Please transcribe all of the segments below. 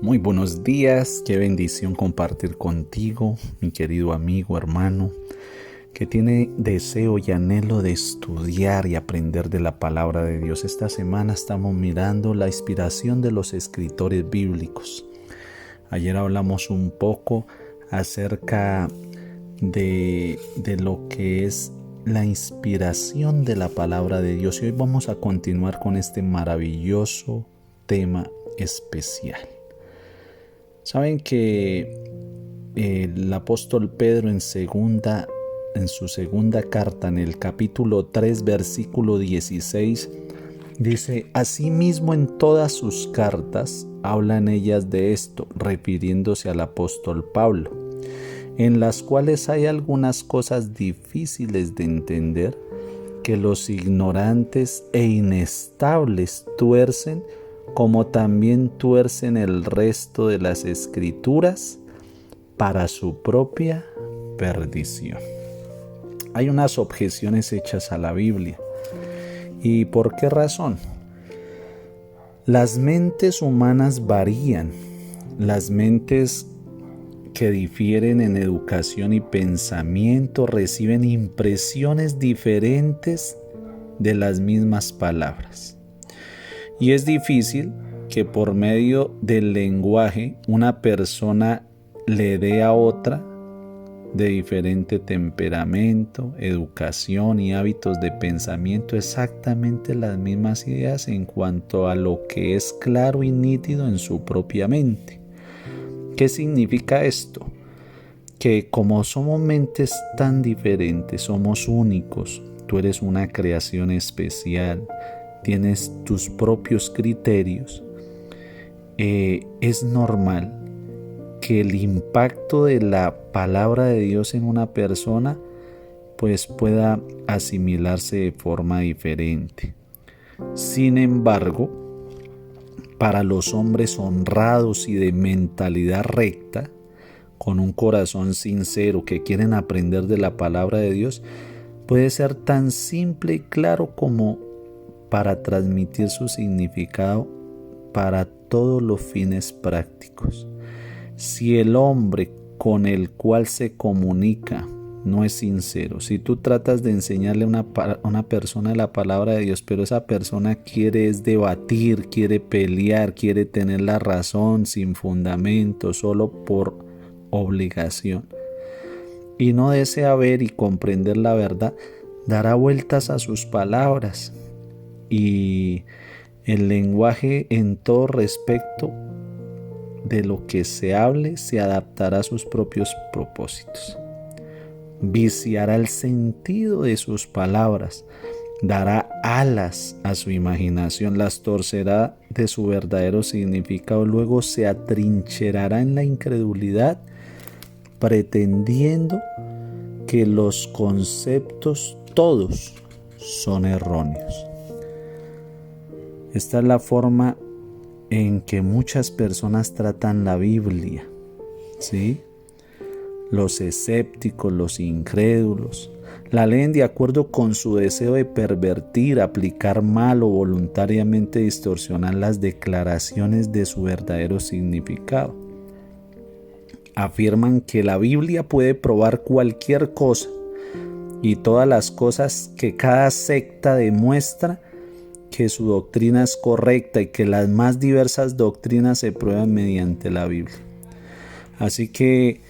Muy buenos días, qué bendición compartir contigo, mi querido amigo, hermano, que tiene deseo y anhelo de estudiar y aprender de la palabra de Dios. Esta semana estamos mirando la inspiración de los escritores bíblicos. Ayer hablamos un poco acerca de lo que es la inspiración de la palabra de Dios y hoy vamos a continuar con este maravilloso tema especial. Saben que el apóstol Pedro en su segunda carta, en el capítulo 3, versículo 16, dice: asimismo en todas sus cartas hablan ellas de esto, refiriéndose al apóstol Pablo, en las cuales hay algunas cosas difíciles de entender, que los ignorantes e inestables tuercen, como también tuercen el resto de las escrituras para su propia perdición. Hay unas objeciones hechas a la Biblia. ¿Y por qué razón? Las mentes humanas varían. Las mentes que difieren en educación y pensamiento reciben impresiones diferentes de las mismas palabras. Y es difícil que por medio del lenguaje una persona le dé a otra de diferente temperamento, educación y hábitos de pensamiento exactamente las mismas ideas en cuanto a lo que es claro y nítido en su propia mente. ¿Qué significa esto? Que como somos mentes tan diferentes, somos únicos, tú eres una creación especial, tienes tus propios criterios, es normal que el impacto de la palabra de Dios en una persona pues pueda asimilarse de forma diferente. Sin embargo, para los hombres honrados y de mentalidad recta, con un corazón sincero que quieren aprender de la palabra de Dios, puede ser tan simple y claro como para transmitir su significado para todos los fines prácticos. Si el hombre con el cual se comunica no es sincero, si tú tratas de enseñarle a una persona la palabra de Dios, pero esa persona quiere es debatir, quiere pelear, quiere tener la razón sin fundamento, solo por obligación, y no desea ver y comprender la verdad, dará vueltas a sus palabras. Y el lenguaje en todo respecto de lo que se hable se adaptará a sus propios propósitos. Viciará el sentido de sus palabras, dará alas a su imaginación, las torcerá de su verdadero significado, luego se atrincherará en la incredulidad, pretendiendo que los conceptos todos son erróneos. Esta es la forma en que muchas personas tratan la Biblia, ¿sí? Los escépticos, los incrédulos, la leen de acuerdo con su deseo de pervertir, aplicar mal o voluntariamente distorsionar las declaraciones de su verdadero significado. Afirman que la Biblia puede probar cualquier cosa y todas las cosas que cada secta demuestra que su doctrina es correcta y que las más diversas doctrinas se prueban mediante la Biblia. Así que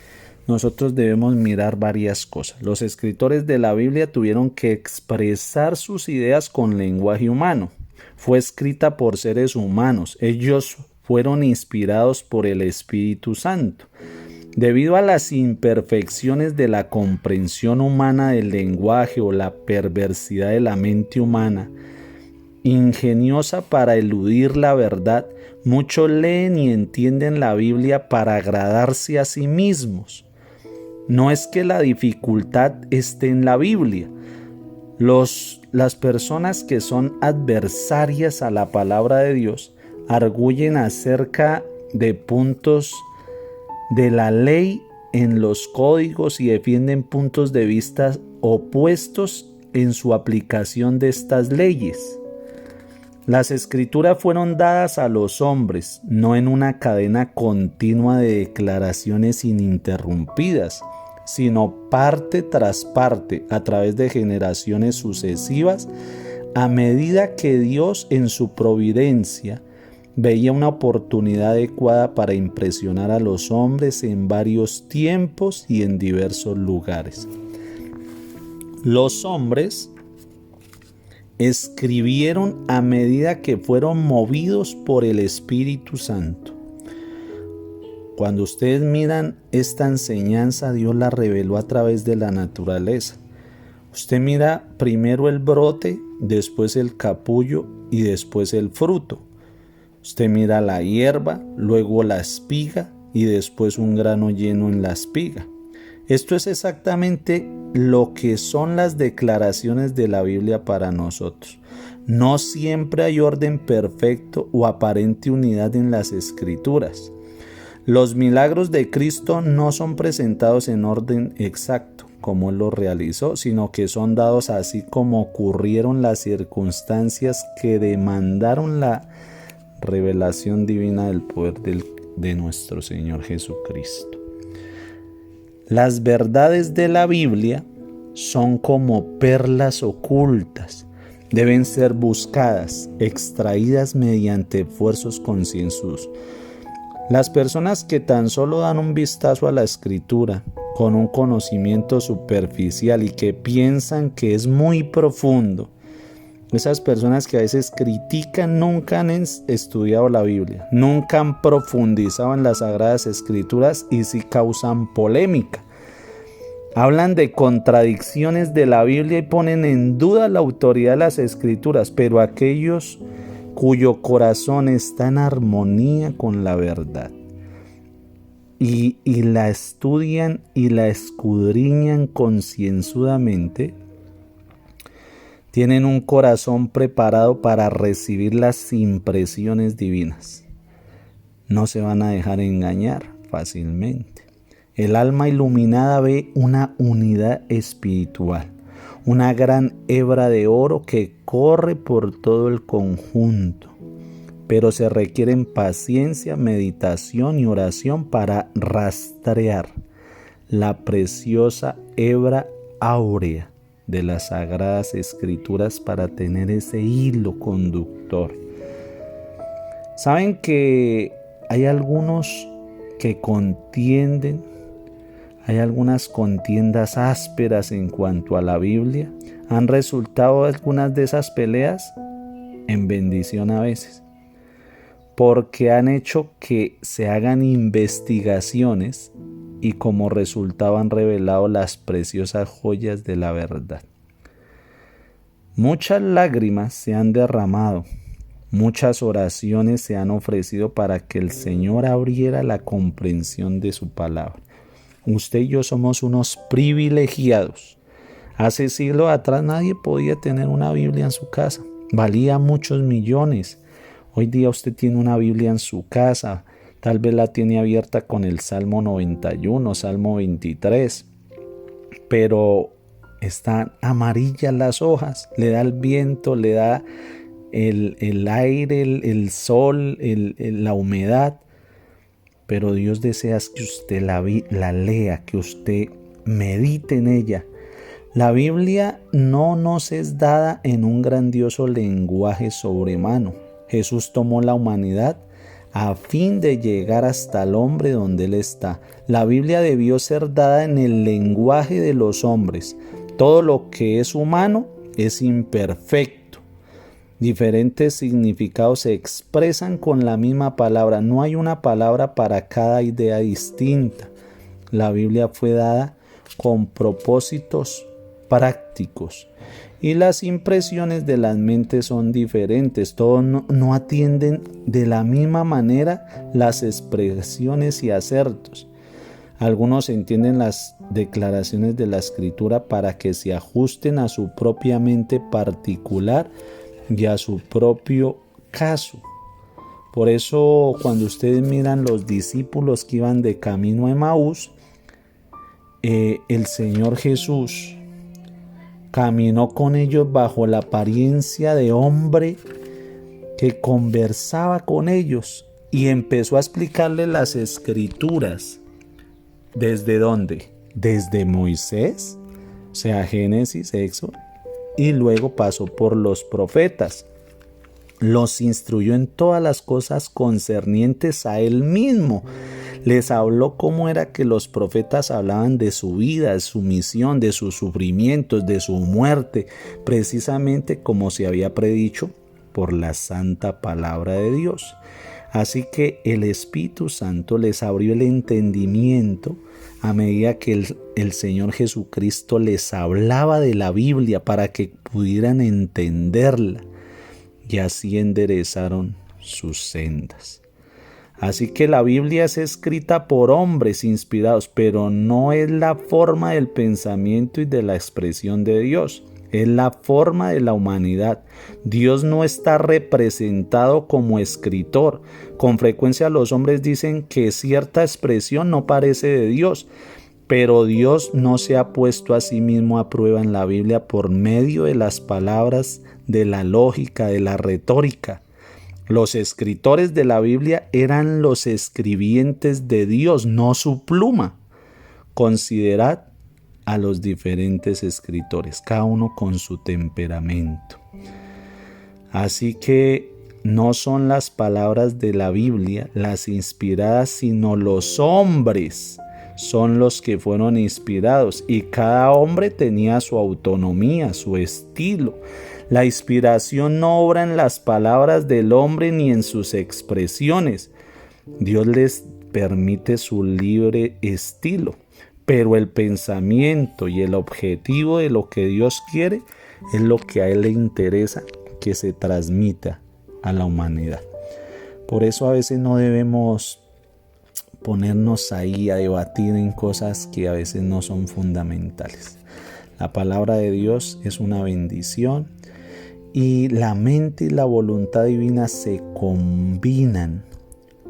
nosotros debemos mirar varias cosas. Los escritores de la Biblia tuvieron que expresar sus ideas con lenguaje humano. Fue escrita por seres humanos. Ellos fueron inspirados por el Espíritu Santo. Debido a las imperfecciones de la comprensión humana del lenguaje o la perversidad de la mente humana, ingeniosa para eludir la verdad, muchos leen y entienden la Biblia para agradarse a sí mismos. No es que la dificultad esté en la Biblia. Las personas que son adversarias a la palabra de Dios arguyen acerca de puntos de la ley en los códigos y defienden puntos de vista opuestos en su aplicación de estas leyes. Las escrituras fueron dadas a los hombres, no en una cadena continua de declaraciones ininterrumpidas, sino parte tras parte, a través de generaciones sucesivas, a medida que Dios en su providencia veía una oportunidad adecuada para impresionar a los hombres en varios tiempos y en diversos lugares. Los hombres escribieron a medida que fueron movidos por el Espíritu Santo. Cuando ustedes miran esta enseñanza, Dios la reveló a través de la naturaleza. Usted mira primero el brote, después el capullo y después el fruto. Usted mira la hierba, luego la espiga y después un grano lleno en la espiga. Esto es exactamente lo que son las declaraciones de la Biblia para nosotros. No siempre hay orden perfecto o aparente unidad en las Escrituras. Los milagros de Cristo no son presentados en orden exacto, como Él lo realizó, sino que son dados así como ocurrieron las circunstancias que demandaron la revelación divina del poder de nuestro Señor Jesucristo. Las verdades de la Biblia son como perlas ocultas. Deben ser buscadas, extraídas mediante esfuerzos concienzudos. Las personas que tan solo dan un vistazo a la Escritura con un conocimiento superficial y que piensan que es muy profundo, esas personas que a veces critican, nunca han estudiado la Biblia, nunca han profundizado en las Sagradas Escrituras y sí causan polémica. Hablan de contradicciones de la Biblia y ponen en duda la autoridad de las Escrituras, pero aquellos cuyo corazón está en armonía con la verdad y la estudian y la escudriñan concienzudamente, tienen un corazón preparado para recibir las impresiones divinas. No se van a dejar engañar fácilmente. El alma iluminada ve una unidad espiritual, una gran hebra de oro que corre por todo el conjunto, pero se requieren paciencia, meditación y oración para rastrear la preciosa hebra áurea de las Sagradas Escrituras para tener ese hilo conductor. ¿Saben que hay algunos que contienden? Hay algunas contiendas ásperas en cuanto a la Biblia. Han resultado algunas de esas peleas en bendición a veces, porque han hecho que se hagan investigaciones y como resultado han revelado las preciosas joyas de la verdad. Muchas lágrimas se han derramado, muchas oraciones se han ofrecido para que el Señor abriera la comprensión de su palabra. Usted y yo somos unos privilegiados. Hace siglos atrás nadie podía tener una Biblia en su casa. Valía muchos millones. Hoy día usted tiene una Biblia en su casa. Tal vez la tiene abierta con el Salmo 91, Salmo 23. Pero están amarillas las hojas. Le da el viento, le da el aire, el sol, la humedad. Pero Dios desea que usted la lea, que usted medite en ella. La Biblia no nos es dada en un grandioso lenguaje sobrehumano. Jesús tomó la humanidad a fin de llegar hasta el hombre donde Él está. La Biblia debió ser dada en el lenguaje de los hombres. Todo lo que es humano es imperfecto. Diferentes significados se expresan con la misma palabra. No hay una palabra para cada idea distinta. La Biblia fue dada con propósitos prácticos y las impresiones de las mentes son diferentes. Todos no atienden de la misma manera las expresiones y acertos. Algunos entienden las declaraciones de la Escritura para que se ajusten a su propia mente particular y a su propio caso. Por eso cuando ustedes miran los discípulos que iban de camino a Emaús, el Señor Jesús caminó con ellos bajo la apariencia de hombre que conversaba con ellos y empezó a explicarles las escrituras. ¿Desde dónde? Desde Moisés, o sea, Génesis, Éxodo, y luego pasó por los profetas. Los instruyó en todas las cosas concernientes a él mismo. Les habló cómo era que los profetas hablaban de su vida, de su misión, de sus sufrimientos, de su muerte, precisamente como se había predicho por la santa palabra de Dios. Así que el Espíritu Santo les abrió el entendimiento a medida que el Señor Jesucristo les hablaba de la Biblia para que pudieran entenderla, y así enderezaron sus sendas. Así que la Biblia es escrita por hombres inspirados, pero no es la forma del pensamiento y de la expresión de Dios. Es la forma de la humanidad. Dios no está representado como escritor. Con frecuencia los hombres dicen que cierta expresión no parece de Dios, pero Dios no se ha puesto a sí mismo a prueba en la Biblia por medio de las palabras, de la lógica, de la retórica. Los escritores de la Biblia eran los escribientes de Dios, no su pluma. Considerad a los diferentes escritores, cada uno con su temperamento. Así que no son las palabras de la Biblia las inspiradas, sino los hombres son los que fueron inspirados, y cada hombre tenía su autonomía, su estilo. La inspiración no obra en las palabras del hombre ni en sus expresiones. Dios les permite su libre estilo, pero el pensamiento y el objetivo de lo que Dios quiere es lo que a Él le interesa que se transmita a la humanidad. Por eso a veces no debemos ponernos ahí a debatir en cosas que a veces no son fundamentales. La palabra de Dios es una bendición y la mente y la voluntad divina se combinan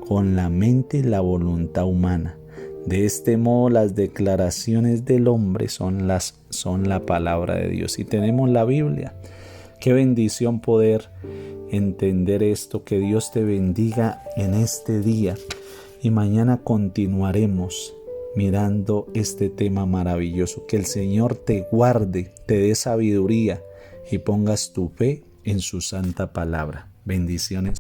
con la mente y la voluntad humana. De este modo las declaraciones del hombre son la palabra de Dios. Y tenemos la Biblia. Qué bendición poder entender esto. Que Dios te bendiga en este día. Y mañana continuaremos mirando este tema maravilloso. Que el Señor te guarde, te dé sabiduría y pongas tu fe en su santa palabra. Bendiciones.